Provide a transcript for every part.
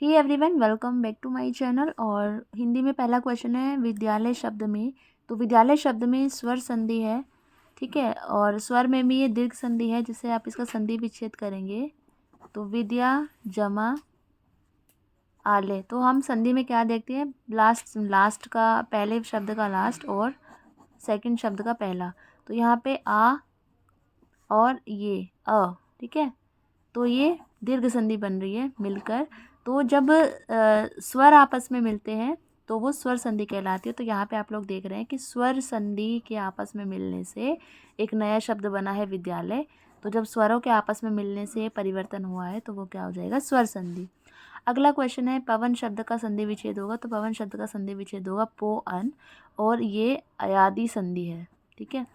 Hey everyone, welcome back to my channel. और हिंदी में पहला क्वेश्चन है विद्यालय शब्द में। तो विद्यालय शब्द में स्वर संधि है, ठीक है, और स्वर में भी ये दीर्घ संधि है जिससे आप इसका संधि विच्छेद करेंगे। तो विद्या जमा आले, तो हम संधि में क्या देखते हैं, लास्ट का पहले शब्द का लास्ट और सेकंड शब्द का पहला। तो यहाँ पे आ और ये अ, ठीक है, तो ये दीर्घ संधि बन रही है मिलकर। तो जब स्वर आपस में मिलते हैं तो वो स्वर संधि कहलाती है। तो यहाँ पे आप लोग देख रहे हैं कि स्वर संधि के आपस में मिलने से एक नया शब्द बना है विद्यालय। तो जब स्वरों के आपस में मिलने से परिवर्तन हुआ है तो वो क्या हो जाएगा, स्वर संधि। अगला क्वेश्चन है पवन शब्द का संधि विच्छेद होगा। तो पवन शब्द का संधि विच्छेद होगा पो अन, और ये अयादि संधि है, ठीक है।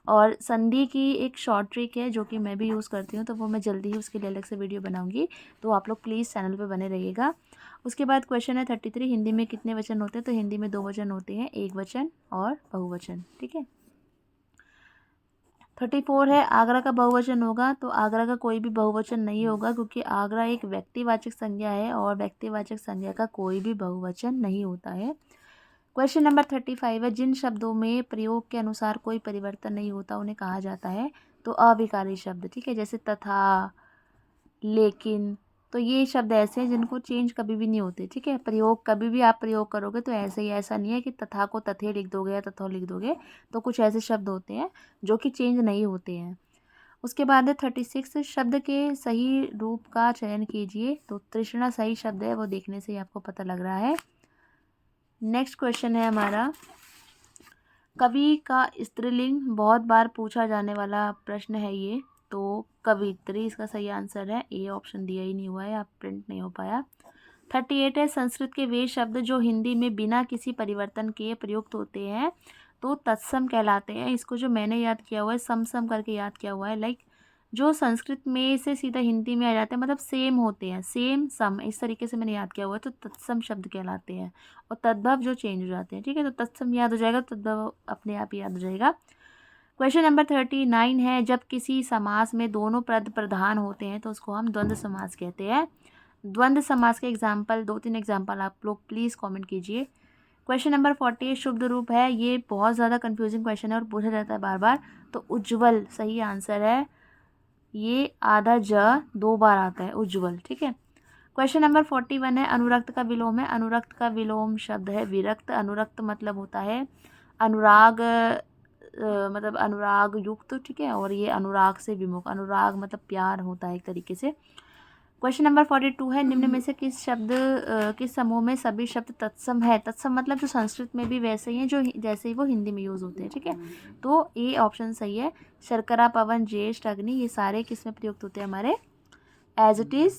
और संधि की एक शॉर्ट ट्रिक है जो कि मैं भी यूज़ करती हूँ, तो वो मैं जल्दी ही उसके लिए अलग से वीडियो बनाऊंगी, तो आप लोग प्लीज़ चैनल पे बने रहिएगा। उसके बाद क्वेश्चन है 33, हिंदी में कितने वचन होते हैं। तो हिंदी में 2 वचन होते हैं, एक वचन और बहुवचन, ठीक है। 34 है आगरा का बहुवचन होगा। तो आगरा का कोई भी बहुवचन नहीं होगा क्योंकि आगरा एक व्यक्तिवाचक संज्ञा है और व्यक्तिवाचक संज्ञा का कोई भी बहुवचन नहीं होता है। क्वेश्चन नंबर 35 है जिन शब्दों में प्रयोग के अनुसार कोई परिवर्तन नहीं होता उन्हें कहा जाता है। तो अविकारी शब्द, ठीक है, जैसे तथा, लेकिन। तो ये शब्द ऐसे हैं जिनको चेंज कभी भी नहीं होते, ठीक है। प्रयोग कभी भी आप प्रयोग करोगे तो ऐसे ही, ऐसा नहीं है कि तथा को तथे लिख दोगे या तथो लिख दोगे। तो कुछ ऐसे शब्द होते हैं जो कि चेंज नहीं होते हैं। उसके बाद है 36, शब्द के सही रूप का चयन कीजिए। तो तृष्णा सही शब्द है, वो देखने से ही आपको पता लग रहा है। नेक्स्ट क्वेश्चन है हमारा, कवि का स्त्रीलिंग बहुत बार पूछा जाने वाला प्रश्न है ये। तो कवित्री इसका सही आंसर है, ए ऑप्शन दिया ही नहीं हुआ है, आप प्रिंट नहीं हो पाया। 38 है संस्कृत के वे शब्द जो हिंदी में बिना किसी परिवर्तन के प्रयुक्त होते हैं तो तत्सम कहलाते हैं। इसको जो मैंने याद किया हुआ है, सम सम करके याद किया हुआ है, लाइक जो संस्कृत में से सीधा हिंदी में आ जाते हैं, मतलब सेम होते हैं, सेम सम, इस तरीके से मैंने याद किया हुआ है, तो तत्सम शब्द कहलाते हैं। और तद्भव जो चेंज हो जाते हैं, ठीक है। तो तत्सम याद हो जाएगा, तद्भव अपने आप ही याद हो जाएगा। क्वेश्चन नंबर 39 है जब किसी समास में दोनों पद प्रधान होते हैं तो उसको हम द्वंद्व समास कहते हैं। द्वंद्व समास के एग्जाम्पल, 2-3 एग्जाम्पल आप लोग प्लीज़ कमेंट कीजिए। क्वेश्चन नंबर 40 शुद्ध रूप है। ये बहुत ज़्यादा कंफ्यूजिंग क्वेश्चन है और पूछा जाता है बार बार। तो उज्ज्वल सही आंसर है, ये आधा ज 2 बार आता है, उज्ज्वल, ठीक है। क्वेश्चन नंबर 41 है अनुरक्त का विलोम है। अनुरक्त का विलोम शब्द है विरक्त। अनुरक्त मतलब होता है अनुराग, मतलब अनुराग युक्त, ठीक है, और ये अनुराग से विमुख, अनुराग मतलब प्यार होता है एक तरीके से। क्वेश्चन नंबर 42 है निम्न में से किस शब्द किस समूह में सभी शब्द तत्सम है। तत्सम मतलब जो संस्कृत में भी वैसे ही हैं जो जैसे ही वो हिंदी में यूज़ होते हैं, ठीक है। तो ए ऑप्शन सही है। शर्करा, पवन, ज्येष्ठ, अग्नि, ये सारे किस में प्रयुक्त होते हैं हमारे, एज इट इज़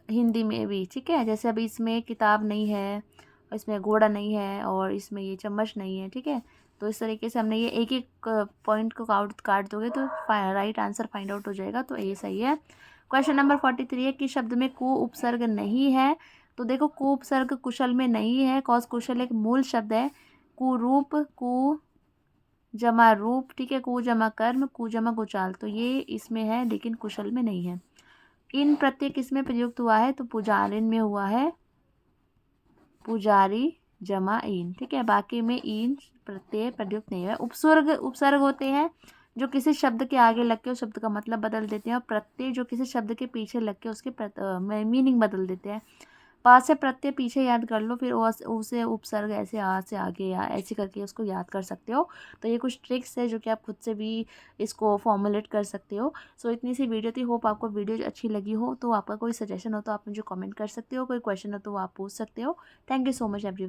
हिंदी में भी, ठीक है। जैसे अभी इसमें किताब नहीं है, और इसमें घोड़ा नहीं है, और इसमें ये चम्मच नहीं है, ठीक है। तो इस तरीके से हमने ये एक एक पॉइंट को काट दोगे तो राइट आंसर फाइंड आउट हो जाएगा। तो ये सही है। क्वेश्चन नंबर 43 है कि शब्द में कु उपसर्ग नहीं है। तो देखो कु उपसर्ग कुशल में नहीं है, कॉज कुशल एक मूल शब्द है। कुरूप, कु जमा रूप, ठीक है, कु जमा कर्म, कु जमा कुचाल, तो ये इसमें है लेकिन कुशल में नहीं है। इन प्रत्यय किसमें प्रयुक्त हुआ है। तो पुजारिन में हुआ है, पुजारी जमा इन, ठीक है। बाकी में इन प्रत्यय प्रयुक्त नहीं है। उपसर्ग, उपसर्ग होते हैं जो किसी शब्द के आगे लग के उस शब्द का मतलब बदल देते हैं, और प्रत्यय जो किसी शब्द के पीछे लग के उसके मीनिंग बदल देते हैं। पास से प्रत्यय पीछे याद कर लो, फिर उसे उपसर्ग ऐसे आ से आगे या ऐसे करके उसको याद कर सकते हो। तो ये कुछ ट्रिक्स है जो कि आप खुद से भी इसको फॉर्मुलेट कर सकते हो। सो इतनी सी वीडियो थी, होप आपको वीडियो अच्छी लगी हो। तो आपका कोई सजेशन हो तो आप मुझे कमेंट कर सकते हो, कोई क्वेश्चन हो तो वो आप पूछ सकते हो। Thank you so much everyone.